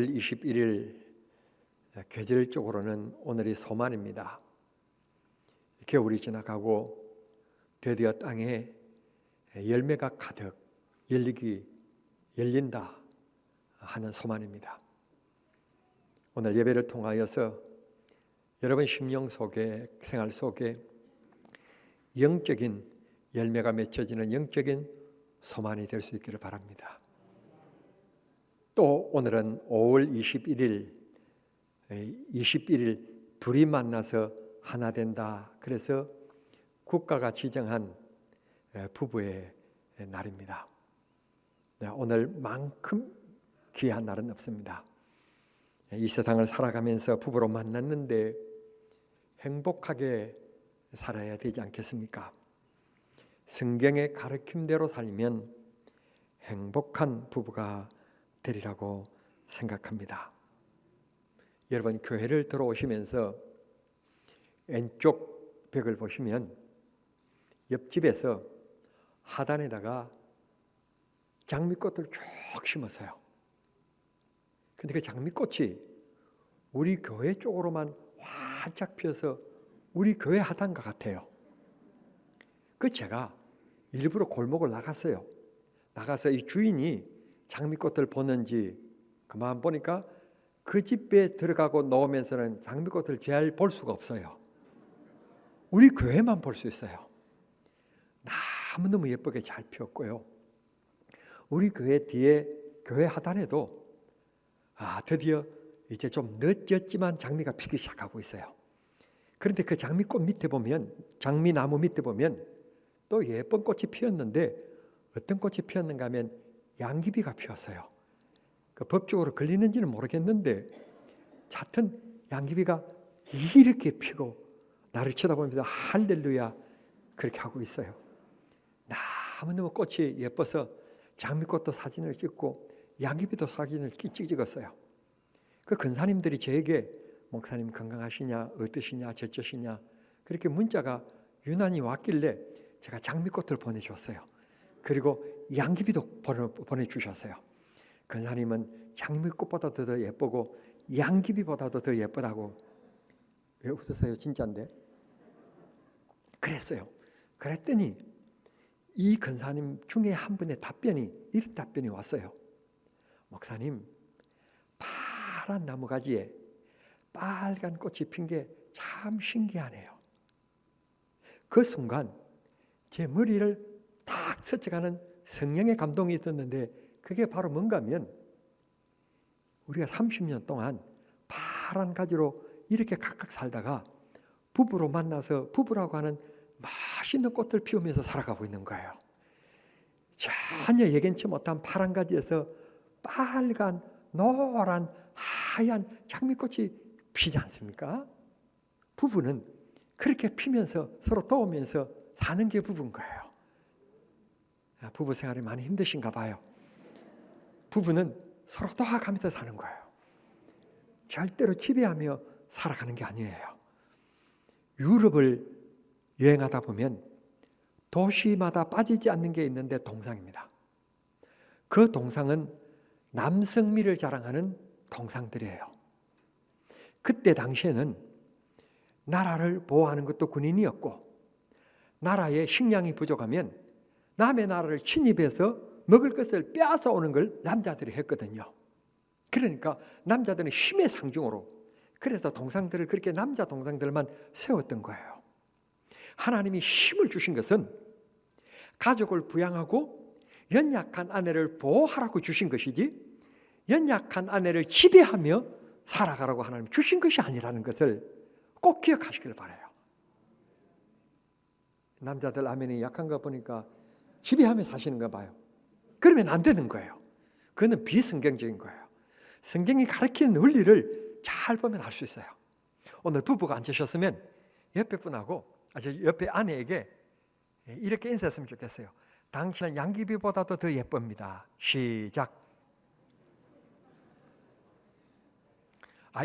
5월 21일 계절적으로는 오늘이 소만입니다. 겨울이 지나가고 드디어 땅에 열매가 가득 열린다 하는 소만입니다. 오늘 예배를 통하여서 여러분 심령 속에, 생활 속에 영적인 열매가 맺혀지는 영적인 소만이 될 수 있기를 바랍니다. 또 오늘은 5월 21일 둘이 만나서 하나 된다. 그래서 국가가 지정한 부부의 날입니다. 오늘만큼 귀한 날은 없습니다. 이 세상을 살아가면서 부부로 만났는데 행복하게 살아야 되지 않겠습니까? 성경의 가르침대로 살면 행복한 부부가 되리라고 생각합니다. 여러분 교회를 들어오시면서 왼쪽 벽을 보시면 옆집에서 하단에다가 장미꽃을 쭉 심었어요. 근데 그 장미꽃이 우리 교회 쪽으로만 활짝 피어서 우리 교회 하단과 같아요. 그 제가 일부러 골목을 나갔어요. 나가서 이 주인이 장미꽃을 보는지 그만 보니까 그 집에 들어가고 나오면서는 장미꽃을 잘 볼 수가 없어요. 우리 교회만 볼 수 있어요. 너무너무 예쁘게 잘 피었고요. 우리 교회 뒤에 교회 하단에도 드디어 이제 좀 늦었지만 장미가 피기 시작하고 있어요. 그런데 그 장미꽃 밑에 보면, 장미나무 밑에 보면 또 예쁜 꽃이 피었는데 어떤 꽃이 피었는가 하면 양귀비가 피었어요. 그 법적으로 걸리는지는 모르겠는데 하여튼 양귀비가 이렇게 피고 나를 쳐다보면서 할렐루야 그렇게 하고 있어요. 너무너무 꽃이 예뻐서 장미꽃도 사진을 찍고 양귀비도 사진을 찍었어요. 그 근사님들이 저에게 목사님 건강하시냐, 어떠시냐, 저쩌시냐 그렇게 문자가 유난히 왔길래 제가 장미꽃을 보내줬어요. 그리고 양귀비도 보내주셨어요. 근사님은 장미꽃보다도 더 예쁘고 양귀비보다도 더 예쁘다고. 왜 웃으세요? 진짜인데. 그랬어요. 그랬더니 이 근사님 중에 한 분의 이런 답변이 왔어요. 목사님, 파란 나무가지에 빨간 꽃이 핀 게 참 신기하네요. 그 순간 제 머리를 탁 스쳐가는 성령의 감동이 있었는데 그게 바로 뭔가 하면 우리가 30년 동안 파란 가지로 이렇게 각각 살다가 부부로 만나서 부부라고 하는 맛있는 꽃을 피우면서 살아가고 있는 거예요. 전혀 예견치 못한 파란 가지에서 빨간, 노란, 하얀 장미꽃이 피지 않습니까? 부부는 그렇게 피면서 서로 도우면서 사는 게 부부인 거예요. 부부 생활이 많이 힘드신가 봐요. 부부는 서로 도와가면서 사는 거예요. 절대로 지배하며 살아가는 게 아니에요. 유럽을 여행하다 보면 도시마다 빠지지 않는 게 있는데 동상입니다. 그 동상은 남성미를 자랑하는 동상들이에요. 그때 당시에는 나라를 보호하는 것도 군인이었고 나라에 식량이 부족하면 남의 나라를 침입해서 먹을 것을 빼앗아 오는 걸 남자들이 했거든요. 그러니까 남자들은 힘의 상징으로 그래서 동상들을 그렇게 남자 동상들만 세웠던 거예요. 하나님이 힘을 주신 것은 가족을 부양하고 연약한 아내를 보호하라고 주신 것이지 연약한 아내를 지배하며 살아가라고 하나님 주신 것이 아니라는 것을 꼭 기억하시길 바라요. 남자들 아멘이 약한 거 보니까 지배하며 사시는 거 봐요. 그러면 안 되는 거예요. 그거는 비성경적인 거예요. 성경이 가르치는 원리를 잘 보면 알 수 있어요. 오늘 부부가 앉으셨으면 옆에 분하고 옆에 아내에게 이렇게 인사했으면 좋겠어요. 당신은 양귀비보다도 더 예쁩니다. 시작.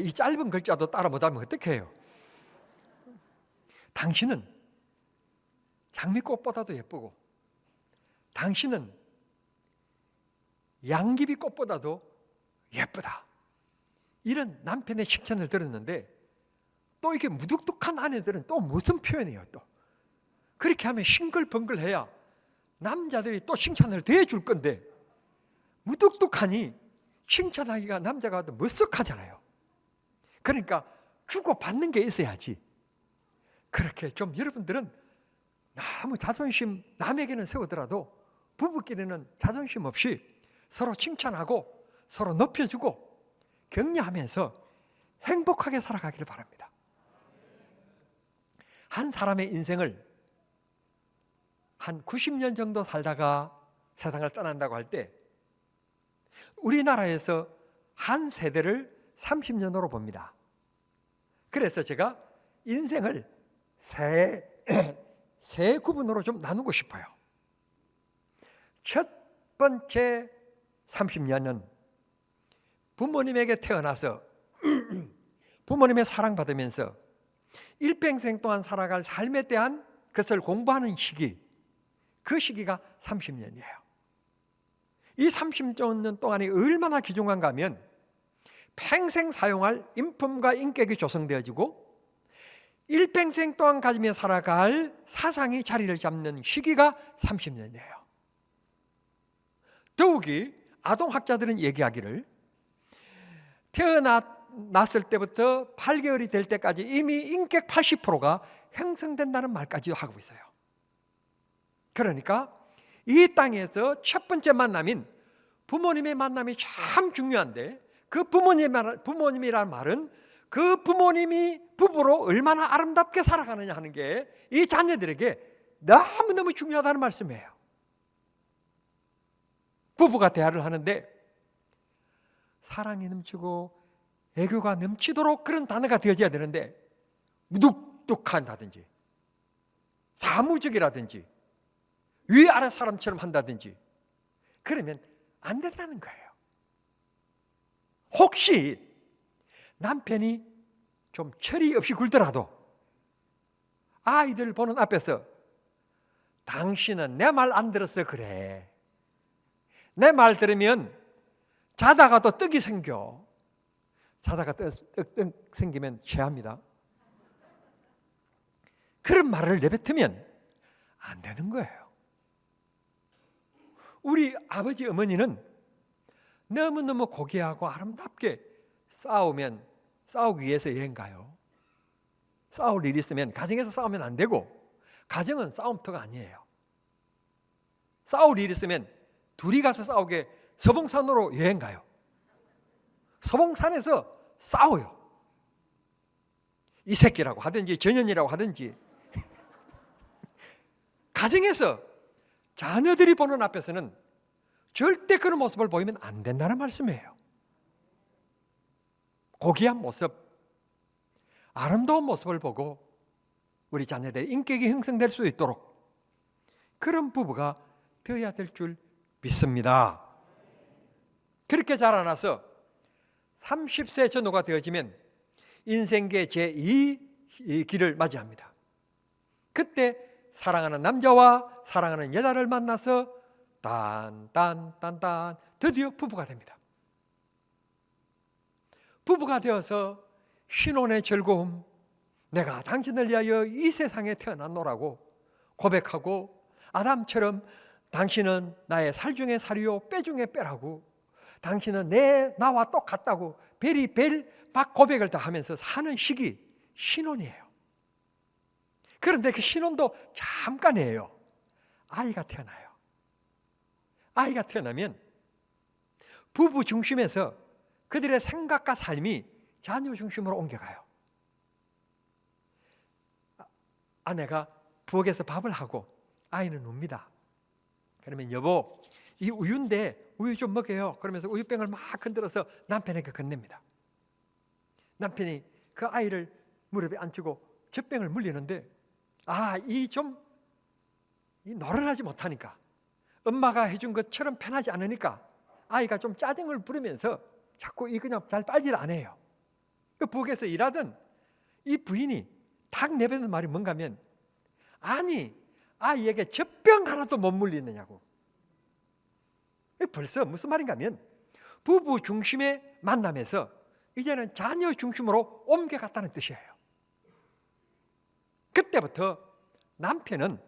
이 짧은 글자도 따라 못하면 어떡해요? 당신은 장미꽃보다도 예쁘고 당신은 양귀비꽃보다도 예쁘다. 이런 남편의 칭찬을 들었는데 또 이게 무뚝뚝한 아내들은 또 무슨 표현이에요? 또 그렇게 하면 싱글벙글해야 남자들이 또 칭찬을 더 해줄 건데 무뚝뚝하니 칭찬하기가 남자가 머쓱하잖아요. 그러니까 주고받는 게 있어야지. 그렇게 좀 여러분들은 너무 자존심 남에게는 세우더라도 부부끼리는 자존심 없이 서로 칭찬하고 서로 높여주고 격려하면서 행복하게 살아가기를 바랍니다. 한 사람의 인생을 한 90년 정도 살다가 세상을 떠난다고 할 때 우리나라에서 한 세대를 30년으로 봅니다. 그래서 제가 인생을 세 구분으로 좀 나누고 싶어요. 첫 번째 30년은 부모님에게 태어나서 부모님의 사랑받으면서 일평생 동안 살아갈 삶에 대한 것을 공부하는 시기, 그 시기가 30년이에요. 이 30년 동안이 얼마나 귀중한가 하면 평생 사용할 인품과 인격이 조성되어지고 일평생 동안 가지며 살아갈 사상이 자리를 잡는 시기가 30년이에요. 더욱이 아동학자들은 얘기하기를 태어났을 때부터 8개월이 될 때까지 이미 인격 80%가 형성된다는 말까지도 하고 있어요. 그러니까 이 땅에서 첫 번째 만남인 부모님의 만남이 참 중요한데 그 부모님이라는 말은 그 부모님이 부부로 얼마나 아름답게 살아가느냐 하는 게 이 자녀들에게 너무너무 중요하다는 말씀이에요. 부부가 대화를 하는데 사랑이 넘치고 애교가 넘치도록 그런 단어가 되어져야 되는데 무뚝뚝한다든지 사무적이라든지 위아래 사람처럼 한다든지 그러면 안 된다는 거예요. 혹시 남편이 좀 철이 없이 굴더라도 아이들 보는 앞에서 당신은 내 말 안 들어서 그래. 내 말 들으면 자다가도 떡이 생겨. 자다가 떡 생기면 취합니다. 그런 말을 내뱉으면 안 되는 거예요. 우리 아버지 어머니는 너무너무 고귀하고 아름답게 싸우기 위해서 여행 가요. 싸울 일이 있으면 가정에서 싸우면 안 되고 가정은 싸움터가 아니에요. 싸울 일이 있으면 둘이 가서 싸우게 서봉산으로 여행 가요. 서봉산에서 싸워요. 이 새끼라고 하든지 전현이라고 하든지 가정에서 자녀들이 보는 앞에서는 절대 그런 모습을 보이면 안 된다는 말씀이에요. 고귀한 모습, 아름다운 모습을 보고 우리 자녀들의 인격이 형성될 수 있도록 그런 부부가 되어야 될 줄 믿습니다. 그렇게 자라나서 30세 전후가 되어지면 인생계 제2 길을 맞이합니다. 그때 사랑하는 남자와 사랑하는 여자를 만나서 딴 드디어 부부가 됩니다. 부부가 되어서 신혼의 즐거움, 내가 당신을 위하여 이 세상에 태어났노라고 고백하고 아담처럼 당신은 나의 살 중에 살이요 뼈 중에 뼈라고 당신은 나와 똑같다고 벨 고백을 다 하면서 사는 시기 신혼이에요. 그런데 그 신혼도 잠깐이에요. 아이가 태어나요. 아이가 태어나면 부부 중심에서 그들의 생각과 삶이 자녀 중심으로 옮겨가요. 아내가 부엌에서 밥을 하고 아이는 웁니다. 그러면 여보, 이 우유인데 우유 좀 먹여요. 그러면서 우유병을 막 흔들어서 남편에게 건넵니다. 남편이 그 아이를 무릎에 앉히고 젖병을 물리는데 이 노련하지 못하니까 엄마가 해준 것처럼 편하지 않으니까 아이가 좀 짜증을 부리면서 자꾸 그냥 잘 빨질 안 해요. 그 부엌에서 일하던 이 부인이 탁 내뱉는 말이 뭔가 하면 아니 아이에게 젖병 하나도 못 물리느냐고. 벌써 무슨 말인가 하면 부부 중심의 만남에서 이제는 자녀 중심으로 옮겨갔다는 뜻이에요. 그때부터 남편은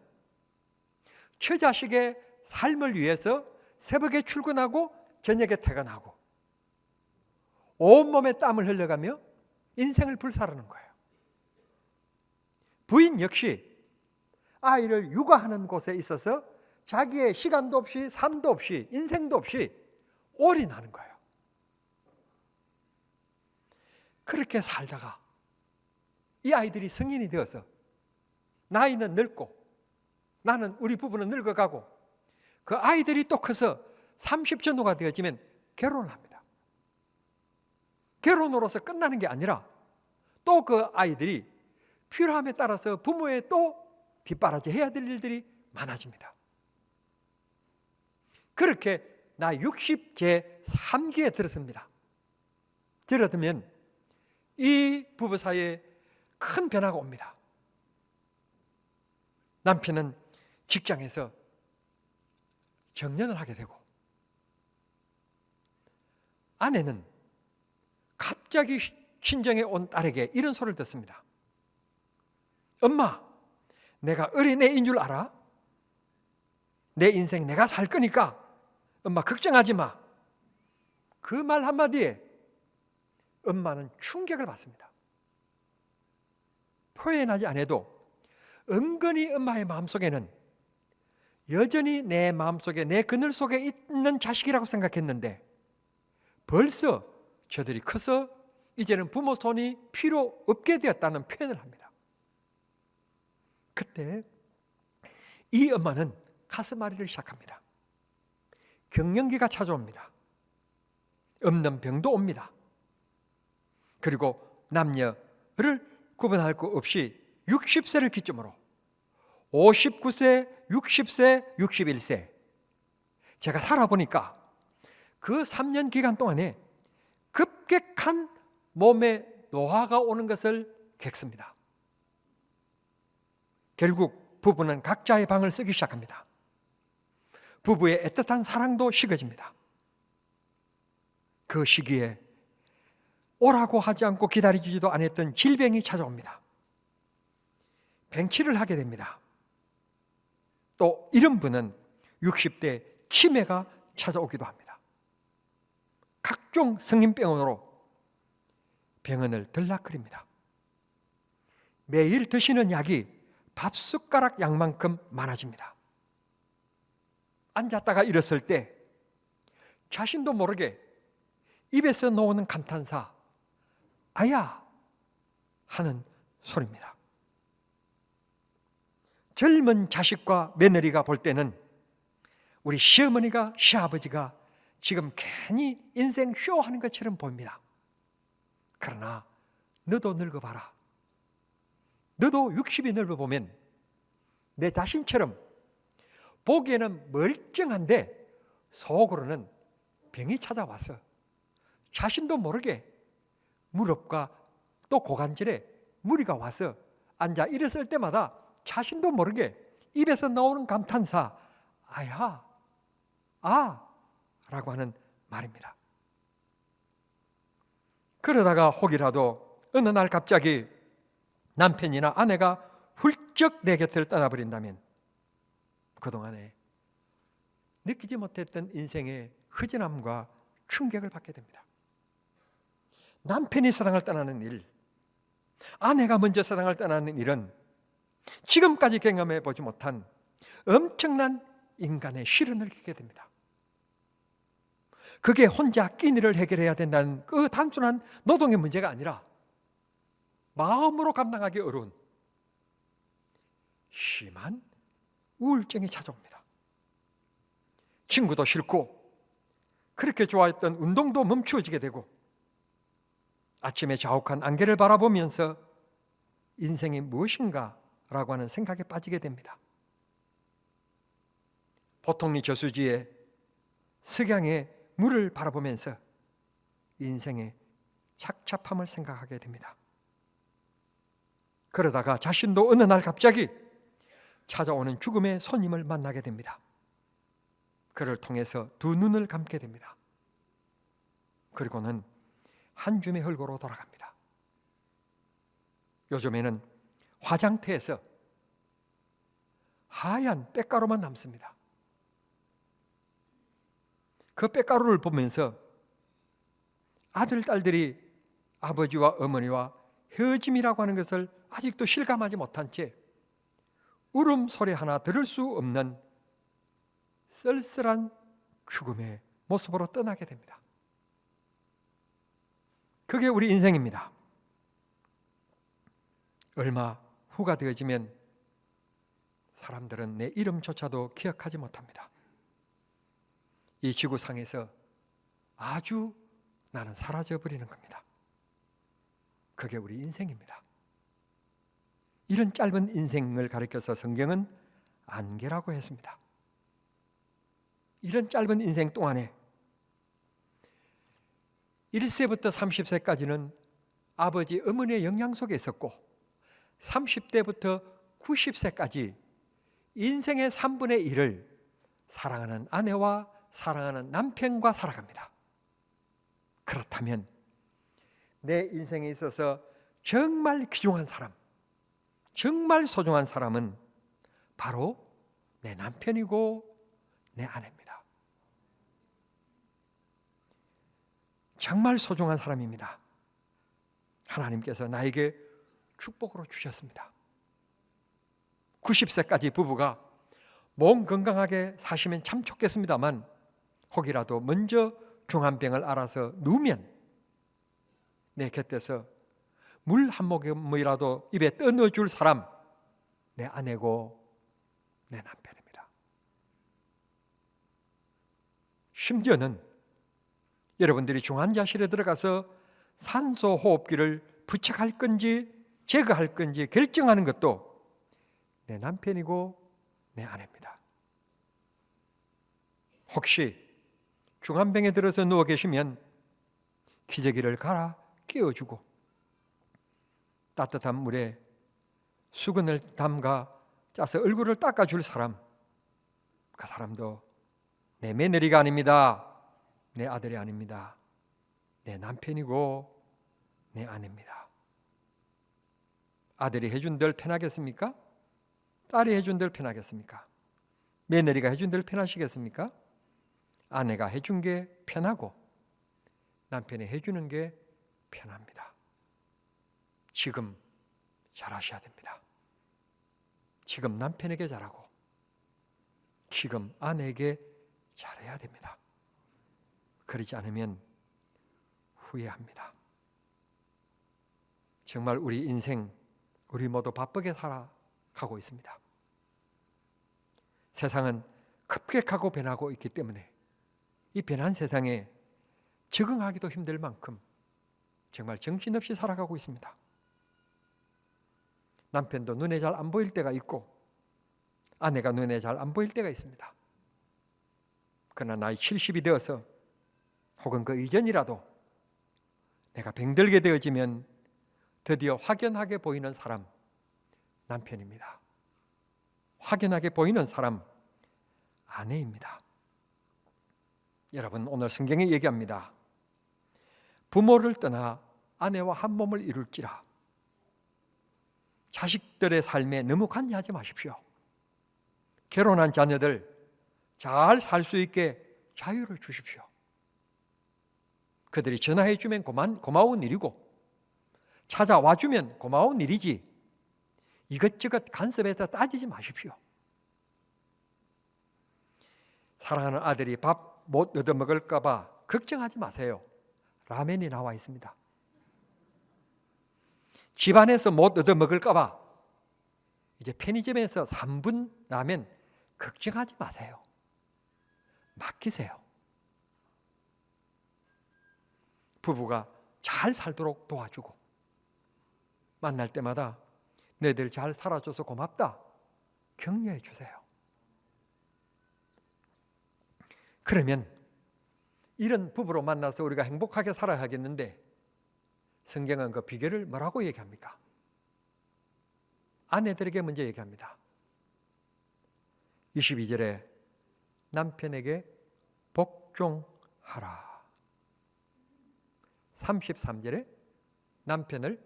처자식의 삶을 위해서 새벽에 출근하고 저녁에 퇴근하고 온몸에 땀을 흘려가며 인생을 불살르는 거예요. 부인 역시 아이를 육아하는 곳에 있어서 자기의 시간도 없이 삶도 없이 인생도 없이 올인하는 거예요. 그렇게 살다가 이 아이들이 성인이 되어서 나이는 늙고 나는 우리 부부는 늙어가고 그 아이들이 또 커서 30 전후가 되어지면 결혼을 합니다. 결혼으로서 끝나는 게 아니라 또 그 아이들이 필요함에 따라서 부모의 또 뒷바라지 해야 될 일들이 많아집니다. 그렇게 나 60 제 3기에 들어섭니다. 들어들면 이 부부 사이에 큰 변화가 옵니다. 남편은 직장에서 정년을 하게 되고 아내는 갑자기 친정에 온 딸에게 이런 소리를 듣습니다. 엄마, 내가 어린애인 줄 알아? 내 인생 내가 살 거니까 엄마 걱정하지 마. 그 말 한마디에 엄마는 충격을 받습니다. 표현하지 않아도 은근히 엄마의 마음속에는 여전히 내 마음속에 내 그늘 속에 있는 자식이라고 생각했는데 벌써 저들이 커서 이제는 부모 손이 필요 없게 되었다는 표현을 합니다. 그때 이 엄마는 가슴앓이를 시작합니다. 갱년기가 찾아옵니다. 없는 병도 옵니다. 그리고 남녀를 구분할 것 없이 60세를 기점으로 59세, 60세, 61세 제가 살아보니까 그 3년 기간 동안에 급격한 몸에 노화가 오는 것을 겪습니다. 결국 부부는 각자의 방을 쓰기 시작합니다. 부부의 애틋한 사랑도 식어집니다. 그 시기에 오라고 하지 않고 기다리지도 않았던 질병이 찾아옵니다. 뱅치를 하게 됩니다. 또 이런 분은 60대 치매가 찾아오기도 합니다. 각종 성인병으로 병원을 들락거립니다. 매일 드시는 약이 밥숟가락 양만큼 많아집니다. 앉았다가 일었을 때 자신도 모르게 입에서 나오는 감탄사 아야 하는 소리입니다. 젊은 자식과 며느리가 볼 때는 우리 시어머니가 시아버지가 지금 괜히 인생 쇼하는 것처럼 보입니다. 그러나 너도 늙어봐라. 너도 60이 늙어보면 내 자신처럼 보기에는 멀쩡한데 속으로는 병이 찾아와서 자신도 모르게 무릎과 또 고관절에 무리가 와서 앉아 일었을 때마다 자신도 모르게 입에서 나오는 감탄사 아야, 아 라고 하는 말입니다. 그러다가 혹이라도 어느 날 갑자기 남편이나 아내가 훌쩍 내 곁을 떠나버린다면 그동안에 느끼지 못했던 인생의 허전함과 충격을 받게 됩니다. 남편이 세상을 떠나는 일, 아내가 먼저 세상을 떠나는 일은 지금까지 경험해 보지 못한 엄청난 인간의 시련을 겪게 됩니다. 그게 혼자 끼니를 해결해야 된다는 그 단순한 노동의 문제가 아니라 마음으로 감당하기 어려운 심한 우울증이 찾아옵니다. 친구도 싫고 그렇게 좋아했던 운동도 멈추어지게 되고 아침에 자욱한 안개를 바라보면서 인생이 무엇인가 라고 하는 생각에 빠지게 됩니다. 보통리 저수지에 석양의 물을 바라보면서 인생의 착잡함을 생각하게 됩니다. 그러다가 자신도 어느 날 갑자기 찾아오는 죽음의 손님을 만나게 됩니다. 그를 통해서 두 눈을 감게 됩니다. 그리고는 한 줌의 흙으로 돌아갑니다. 요즘에는 화장터에서 하얀 빽가루만 남습니다. 그 빽가루를 보면서 아들, 딸들이 아버지와 어머니와 헤어짐이라고 하는 것을 아직도 실감하지 못한 채 울음소리 하나 들을 수 없는 쓸쓸한 죽음의 모습으로 떠나게 됩니다. 그게 우리 인생입니다. 얼마 후가 되어지면 사람들은 내 이름조차도 기억하지 못합니다. 이 지구상에서 아주 나는 사라져버리는 겁니다. 그게 우리 인생입니다. 이런 짧은 인생을 가리켜서 성경은 안개라고 했습니다. 이런 짧은 인생 동안에 1세부터 30세까지는 아버지, 어머니의 영향 속에 있었고 30대부터 90세까지 인생의 3분의 1을 사랑하는 아내와 사랑하는 남편과 살아갑니다. 그렇다면 내 인생에 있어서 정말 귀중한 사람, 정말 소중한 사람은 바로 내 남편이고 내 아내입니다. 정말 소중한 사람입니다. 하나님께서 나에게 축복으로 주셨습니다. 90세까지 부부가 몸 건강하게 사시면 참 좋겠습니다만 혹이라도 먼저 중환병을 알아서 누우면 내 곁에서 물 한 모금이라도 입에 떠넣어줄 사람, 내 아내고 내 남편입니다. 심지어는 여러분들이 중환자실에 들어가서 산소 호흡기를 부착할 건지 제거할 건지 결정하는 것도 내 남편이고 내 아내입니다. 혹시 중환병에 들어서 누워 계시면 기저귀를 갈아 끼워주고 따뜻한 물에 수건을 담가 짜서 얼굴을 닦아줄 사람, 그 사람도 내 며느리가 아닙니다. 내 아들이 아닙니다. 내 남편이고 내 아내입니다. 아들이 해준들 편하겠습니까? 딸이 해준들 편하겠습니까? 며느리가 해준들 편하시겠습니까? 아내가 해준 게 편하고 남편이 해주는 게 편합니다. 지금 잘하셔야 됩니다. 지금 남편에게 잘하고 지금 아내에게 잘해야 됩니다. 그러지 않으면 후회합니다. 정말 우리 인생 우리 모두 바쁘게 살아가고 있습니다. 세상은 급격하고 변하고 있기 때문에 이 변한 세상에 적응하기도 힘들 만큼 정말 정신없이 살아가고 있습니다. 남편도 눈에 잘 안 보일 때가 있고 아내가 눈에 잘 안 보일 때가 있습니다. 그러나 나이 70이 되어서 혹은 그 이전이라도 내가 병들게 되어지면 드디어 확연하게 보이는 사람, 남편입니다. 확연하게 보이는 사람, 아내입니다. 여러분, 오늘 성경이 얘기합니다. 부모를 떠나 아내와 한 몸을 이룰지라. 자식들의 삶에 너무 관여하지 마십시오. 결혼한 자녀들 잘 살 수 있게 자유를 주십시오. 그들이 전화해 주면 고마운 일이고 찾아와 주면 고마운 일이지 이것저것 간섭해서 따지지 마십시오. 사랑하는 아들이 밥 못 얻어 먹을까 봐 걱정하지 마세요. 라면이 나와 있습니다. 집안에서 못 얻어 먹을까 봐 이제 편의점에서 3분 라면 걱정하지 마세요. 맡기세요. 부부가 잘 살도록 도와주고 만날 때마다 너희들 잘 살아줘서 고맙다 격려해 주세요. 그러면 이런 부부로 만나서 우리가 행복하게 살아야 하겠는데 성경은 그 비결을 뭐라고 얘기합니까? 아내들에게 먼저 얘기합니다. 22절에 남편에게 복종하라. 33절에 남편을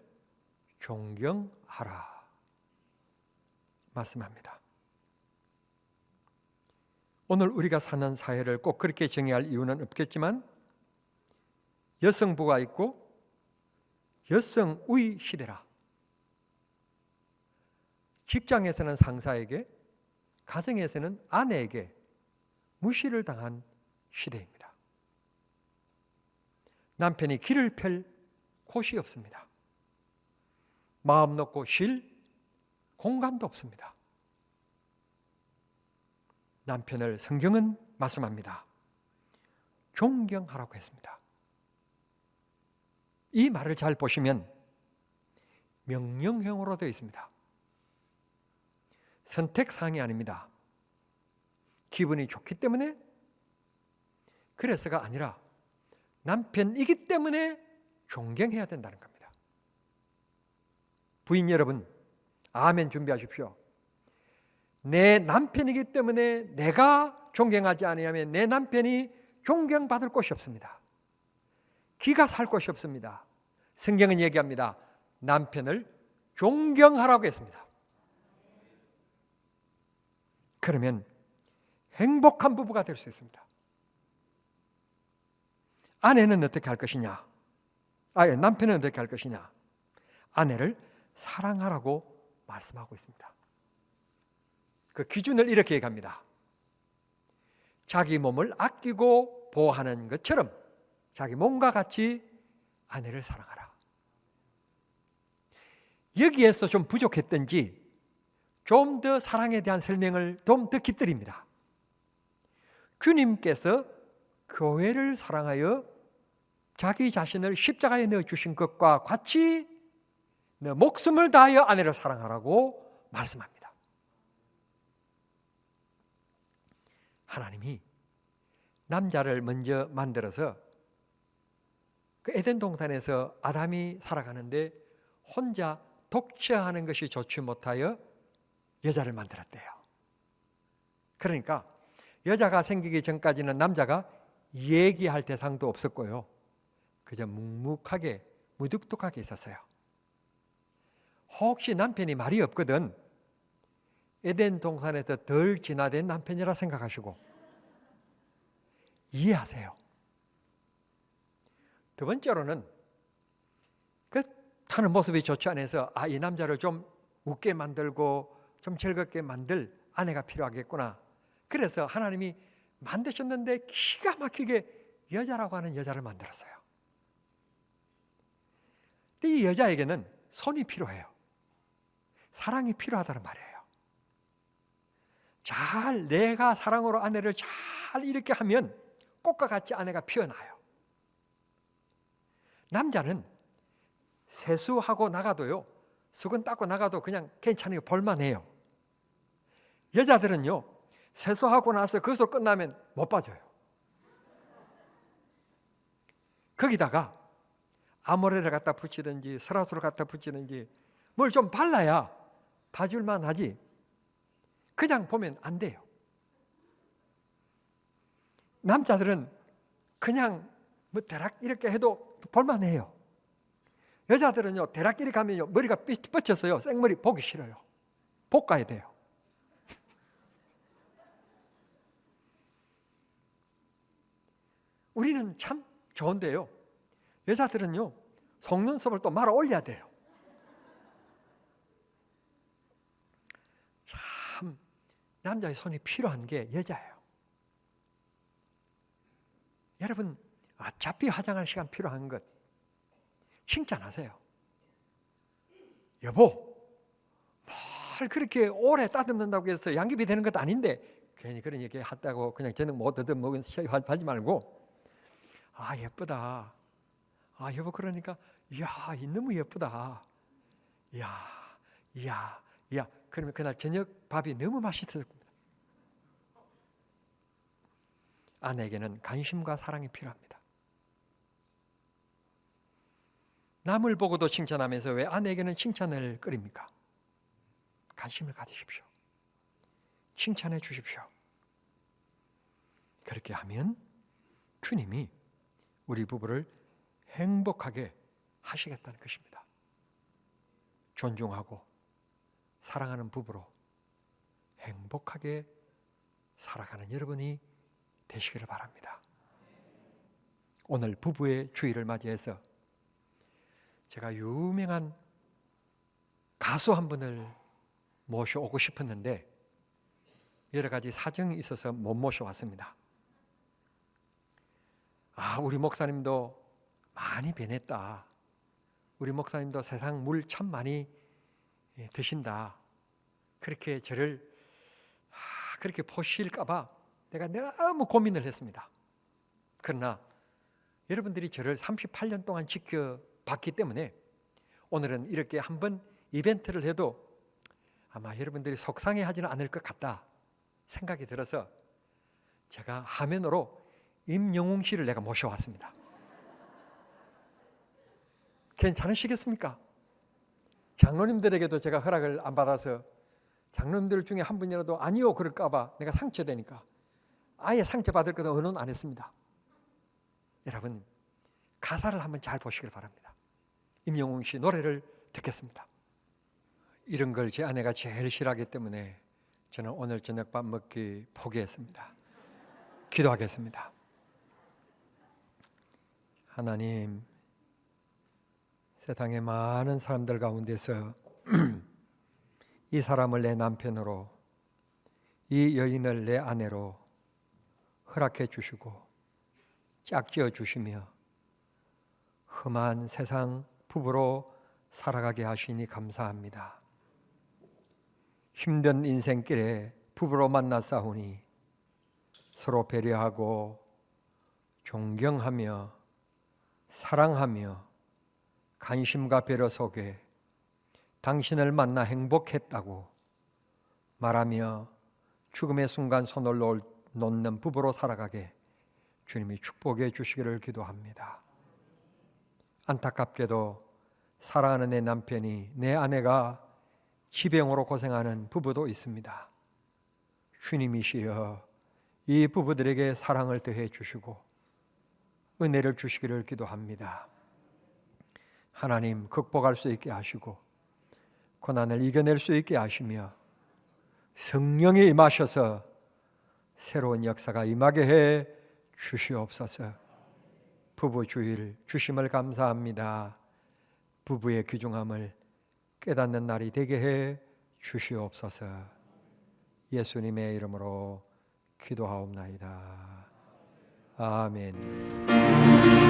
존경하라 말씀합니다. 오늘 우리가 사는 사회를 꼭 그렇게 정의할 이유는 없겠지만 여성부가 있고 여성의 시대라. 직장에서는 상사에게, 가정에서는 아내에게 무시를 당한 시대입니다. 남편이 길을 펼 곳이 없습니다. 마음 놓고 쉴 공간도 없습니다. 남편을 성경은 말씀합니다. 존경하라고 했습니다. 이 말을 잘 보시면 명령형으로 되어 있습니다. 선택사항이 아닙니다. 기분이 좋기 때문에, 그래서가 아니라 남편이기 때문에 존경해야 된다는 겁니다. 부인 여러분, 아멘 준비하십시오. 내 남편이기 때문에 내가 존경하지 않으면 내 남편이 존경받을 곳이 없습니다. 기가 살 곳이 없습니다. 성경은 얘기합니다. 남편을 존경하라고 했습니다. 그러면 행복한 부부가 될 수 있습니다. 아내는 어떻게 할 것이냐? 남편은 어떻게 할 것이냐? 아내를 사랑하라고 말씀하고 있습니다. 그 기준을 이렇게 얘기합니다. 자기 몸을 아끼고 보호하는 것처럼 자기 몸과 같이 아내를 사랑하라. 여기에서 좀 부족했던지 좀 더 사랑에 대한 설명을 좀 더 깃드립니다. 주님께서 교회를 사랑하여 자기 자신을 십자가에 넣어주신 것과 같이 목숨을 다하여 아내를 사랑하라고 말씀합니다. 하나님이 남자를 먼저 만들어서 그 에덴 동산에서 아담이 살아가는데 혼자 독처하는 것이 좋지 못하여 여자를 만들었대요. 그러니까 여자가 생기기 전까지는 남자가 얘기할 대상도 없었고요. 그저 묵묵하게 무뚝뚝하게 있었어요. 혹시 남편이 말이 없거든 에덴 동산에서 덜 진화된 남편이라 생각하시고 이해하세요. 두 번째로는 그 하는 모습이 좋지 않아서 이 남자를 좀 웃게 만들고 좀 즐겁게 만들 아내가 필요하겠구나. 그래서 하나님이 만드셨는데 기가 막히게 여자라고 하는 여자를 만들었어요. 이 여자에게는 손이 필요해요. 사랑이 필요하다는 말이에요. 내가 사랑으로 아내를 잘 이렇게 하면 꽃과 같이 아내가 피어나요. 남자는 세수하고 나가도요, 수건 닦고 나가도 그냥 괜찮아요. 볼만해요. 여자들은요, 세수하고 나서 그것으로 끝나면 못 봐줘요. 거기다가 아모레를 갖다 붙이든지 설화수를 갖다 붙이든지 뭘 좀 발라야 봐줄만 하지 그냥 보면 안 돼요. 남자들은 그냥 대략 이렇게 해도 볼만해요. 여자들은요, 대략 이렇게 하면요, 머리가 뻗쳤어요. 생머리 보기 싫어요. 볶아야 돼요. 우리는 참 좋은데요, 여자들은요, 속눈썹을 또 말아 올려야 돼요. 참 남자의 손이 필요한 게 여자예요. 여러분, 어차피 화장할 시간 필요한 것 칭찬하세요. 여보, 뭘 그렇게 오래 따듬는다고 해서 양귀비 되는 것도 아닌데 괜히 그런 얘기 했다고 그냥 저녁 못 얻어먹은 시험 하지 말고, 예쁘다. 여보, 그러니까 이야, 너무 예쁘다. 이야. 그러면 그날 저녁 밥이 너무 맛있을 겁니다. 아내에게는 관심과 사랑이 필요합니다. 남을 보고도 칭찬하면서 왜 아내에게는 칭찬을 끓입니까? 관심을 가지십시오. 칭찬해 주십시오. 그렇게 하면 주님이 우리 부부를 행복하게 하시겠다는 것입니다. 존중하고 사랑하는 부부로 행복하게 살아가는 여러분이 되시기를 바랍니다. 오늘 부부의 주일을 맞이해서 제가 유명한 가수 한 분을 모셔오고 싶었는데 여러 가지 사정이 있어서 못 모셔왔습니다. 우리 목사님도 많이 변했다. 우리 목사님도 세상 물 참 많이 드신다. 그렇게 저를 그렇게 보실까 봐 내가 너무 고민을 했습니다. 그러나 여러분들이 저를 38년 동안 지켜봤기 때문에 오늘은 이렇게 한번 이벤트를 해도 아마 여러분들이 속상해하지는 않을 것 같다 생각이 들어서 제가 화면으로 임영웅 씨를 내가 모셔왔습니다. 괜찮으시겠습니까? 장로님들에게도 제가 허락을 안 받아서 장로님들 중에 한 분이라도 아니요 그럴까 봐 내가 상처되니까 아예 상처받을 것도 의논 안 했습니다. 여러분 가사를 한번 잘 보시길 바랍니다. 임영웅 씨 노래를 듣겠습니다. 이런 걸 제 아내가 제일 싫어하기 때문에 저는 오늘 저녁밥 먹기 포기했습니다. 기도하겠습니다. 하나님, 세상의 많은 사람들 가운데서 이 사람을 내 남편으로, 이 여인을 내 아내로 허락해 주시고 짝지어 주시며 험한 세상 부부로 살아가게 하시니 감사합니다. 힘든 인생길에 부부로 만났사오니 서로 배려하고 존경하며 사랑하며 관심과 배려 속에 당신을 만나 행복했다고 말하며 죽음의 순간 손을 놓는 부부로 살아가게 주님이 축복해 주시기를 기도합니다. 안타깝게도 사랑하는 내 남편이, 내 아내가 지병으로 고생하는 부부도 있습니다. 주님이시여 이 부부들에게 사랑을 더해 주시고 은혜를 주시기를 기도합니다. 하나님, 극복할 수 있게 하시고 고난을 이겨낼 수 있게 하시며 성령이 임하셔서 새로운 역사가 임하게 해 주시옵소서. 부부 주일 주심을 감사합니다. 부부의 귀중함을 깨닫는 날이 되게 해 주시옵소서. 예수님의 이름으로 기도하옵나이다. 아멘.